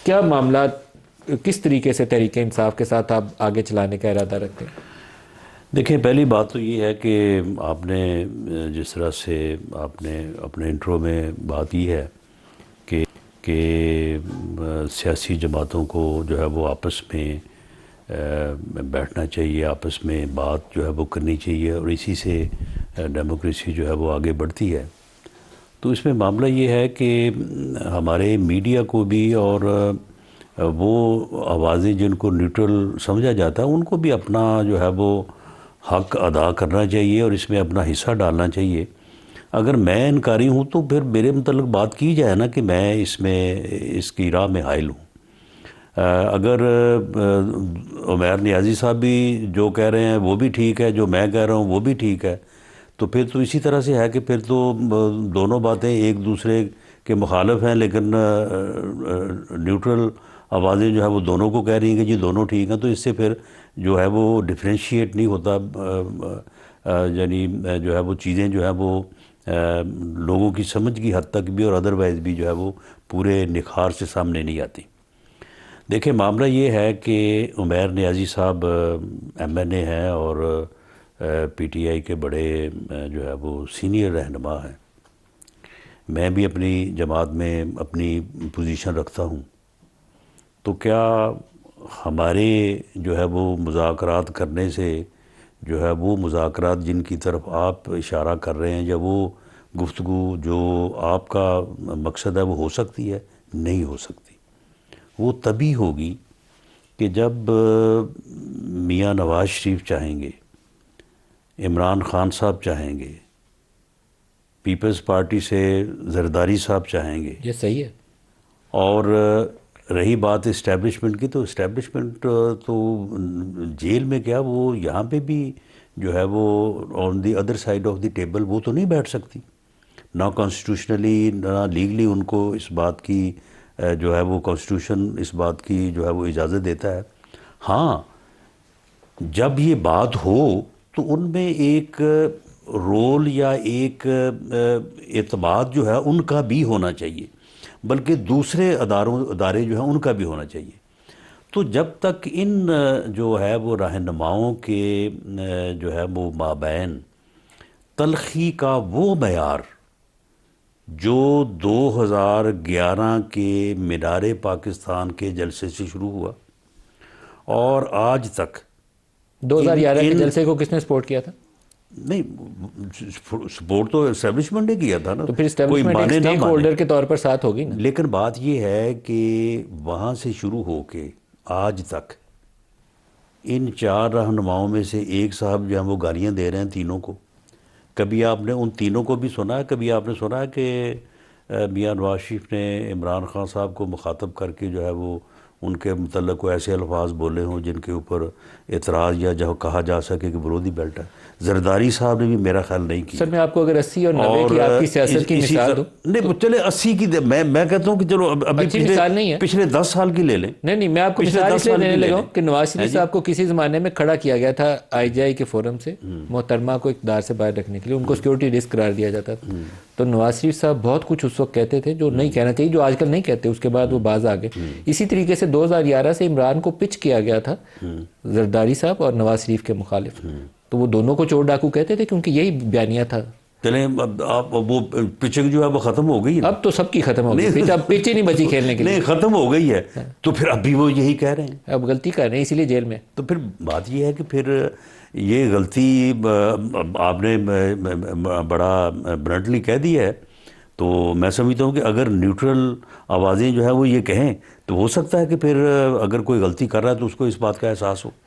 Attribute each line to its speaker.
Speaker 1: کیا معاملات کس طریقے سے تحریک انصاف کے ساتھ آپ آگے چلانے کا ارادہ رکھتے ہیں؟
Speaker 2: دیکھیں، پہلی بات تو یہ ہے کہ آپ نے جس طرح سے آپ نے اپنے انٹرو میں بات یہ ہے کہ سیاسی جماعتوں کو جو ہے وہ آپس میں بیٹھنا چاہیے، آپس میں بات جو ہے وہ کرنی چاہیے، اور اسی سے ڈیموکریسی جو ہے وہ آگے بڑھتی ہے۔ تو اس میں معاملہ یہ ہے کہ ہمارے میڈیا کو بھی اور وہ آوازیں جن کو نیوٹرل سمجھا جاتا ہے ان کو بھی اپنا جو ہے وہ حق ادا کرنا چاہیے اور اس میں اپنا حصہ ڈالنا چاہیے۔ اگر میں انکاری ہوں تو پھر میرے متعلق بات کی جائے نا کہ میں اس کی راہ میں حائل ہوں۔ اگر عمیر نیازی صاحب بھی جو کہہ رہے ہیں وہ بھی ٹھیک ہے، جو میں کہہ رہا ہوں وہ بھی ٹھیک ہے، تو پھر تو اسی طرح سے ہے کہ پھر تو دونوں باتیں ایک دوسرے کے مخالف ہیں، لیکن نیوٹرل آوازیں جو ہے وہ دونوں کو کہہ رہی ہیں کہ جی دونوں ٹھیک ہیں، تو اس سے پھر جو ہے وہ ڈفرینشیٹ نہیں ہوتا، یعنی جو ہے وہ چیزیں جو ہے وہ لوگوں کی سمجھ کی حد تک بھی اور ادروائز بھی جو ہے وہ پورے نکھار سے سامنے نہیں آتی۔ دیکھیں، معاملہ یہ ہے کہ عمیر نیازی صاحب ایم این اے ہیں اور پی ٹی آئی کے بڑے جو ہے وہ سینئر رہنما ہیں۔ میں بھی اپنی جماعت میں اپنی پوزیشن رکھتا ہوں، تو کیا ہمارے جو ہے وہ مذاکرات کرنے سے جو ہے وہ مذاکرات جن کی طرف آپ اشارہ کر رہے ہیں یا وہ گفتگو جو آپ کا مقصد ہے وہ ہو سکتی ہے؟ نہیں ہو سکتی۔ وہ تبھی ہوگی کہ جب میاں نواز شریف چاہیں گے، عمران خان صاحب چاہیں گے، پیپلز پارٹی سے زرداری صاحب چاہیں گے،
Speaker 1: یہ صحیح ہے۔
Speaker 2: اور رہی بات اسٹیبلشمنٹ کی، تو اسٹیبلشمنٹ تو جیل میں کیا، وہ یہاں پہ بھی جو ہے وہ on the other side of the table وہ تو نہیں بیٹھ سکتی، نہ کانسٹیٹیوشنلی نہ لیگلی ان کو اس بات کی جو ہے وہ کانسٹیٹیوشن اس بات کی جو ہے وہ اجازت دیتا ہے۔ ہاں، جب یہ بات ہو تو ان میں ایک رول یا ایک اعتماد جو ہے ان کا بھی ہونا چاہیے، بلکہ دوسرے ادارے جو ہیں ان کا بھی ہونا چاہیے۔ تو جب تک ان جو ہے وہ رہنماؤں کے جو ہے وہ مابین تلخی کا وہ معیار جو 2011 کے مینار پاکستان کے جلسے سے شروع ہوا اور آج تک
Speaker 1: 2011 کے جلسے کو کس نے سپورٹ کیا تھا؟
Speaker 2: نہیں، سپورٹ تو اسٹیبلشمنٹ نے کیا تھا نا،
Speaker 1: تو پھر
Speaker 2: کوئی
Speaker 1: اسٹیبلشمنٹ ایک
Speaker 2: مانے نہ
Speaker 1: سٹیک
Speaker 2: مانے،
Speaker 1: ہولڈر کے طور پر ساتھ ہوگی نا۔
Speaker 2: لیکن بات یہ ہے کہ وہاں سے شروع ہو کے آج تک ان 4 رہنماؤں میں سے ایک صاحب جو ہیں وہ گالیاں دے رہے ہیں تینوں کو۔ کبھی آپ نے ان تینوں کو بھی سنا ہے؟ کبھی آپ نے سنا ہے کہ میاں نواز شریف نے عمران خان صاحب کو مخاطب کر کے جو ہے وہ ان کے متعلق کوئی ایسے الفاظ بولے ہوں جن کے اوپر اعتراض یا جو کہا جا سکے کہ برودی بیلٹ ہے؟ زرداری صاحب نے بھی میرا خیال نہیں کیا۔
Speaker 1: سر، میں آپ کو اگر 80 اور 90 کی آپ کی سیاست کی مثال دوں،
Speaker 2: نہیں چلے 80 کی میں کہتا ہوں کہ چلو ابھی
Speaker 1: اچھی مثال نہیں ہے،
Speaker 2: پچھلے 10 سال کی لے لیں۔
Speaker 1: نہیں، میں آپ کو مثال اس لیے دینے لگا ہوں کہ نواز شریف صاحب کو کسی زمانے میں کھڑا کیا گیا تھا آئی جے آئی کے فورم سے محترمہ کو اقتدار سے باہر رکھنے کے لیے، ان کو سیکورٹی رسک قرار دیا جاتا تھا۔ تو نواز شریف صاحب بہت کچھ اس وقت کہتے تھے جو نہیں کہنا چاہیے، جو آج کل نہیں کہتے، اس کے بعد وہ باز آ گئے۔ اسی طریقے سے 2011 سے عمران کو پچ کیا گیا تھا زرداری صاحب اور نواز شریف کے مخالف، تو وہ دونوں کو چور ڈاکو کہتے تھے کیونکہ یہی بیانیہ تھا۔
Speaker 2: چلیں اب آپ وہ پچنگ جو ہے وہ ختم ہو گئی ہے،
Speaker 1: اب تو سب کی ختم ہو گئی، اب پچ ہی نہیں بچی کھیلنے کے لیے،
Speaker 2: نہیں ختم ہو گئی ہے، تو پھر اب بھی وہ یہی کہہ رہے ہیں،
Speaker 1: اب غلطی کر رہے ہیں اسی لیے جیل میں۔
Speaker 2: تو پھر بات یہ ہے کہ پھر یہ غلطی آپ نے بڑا برنٹلی کہہ دی ہے، تو میں سمجھتا ہوں کہ اگر نیوٹرل آوازیں جو ہے وہ یہ کہیں تو ہو سکتا ہے کہ پھر اگر کوئی غلطی کر رہا ہے تو اس کو اس بات کا احساس ہو۔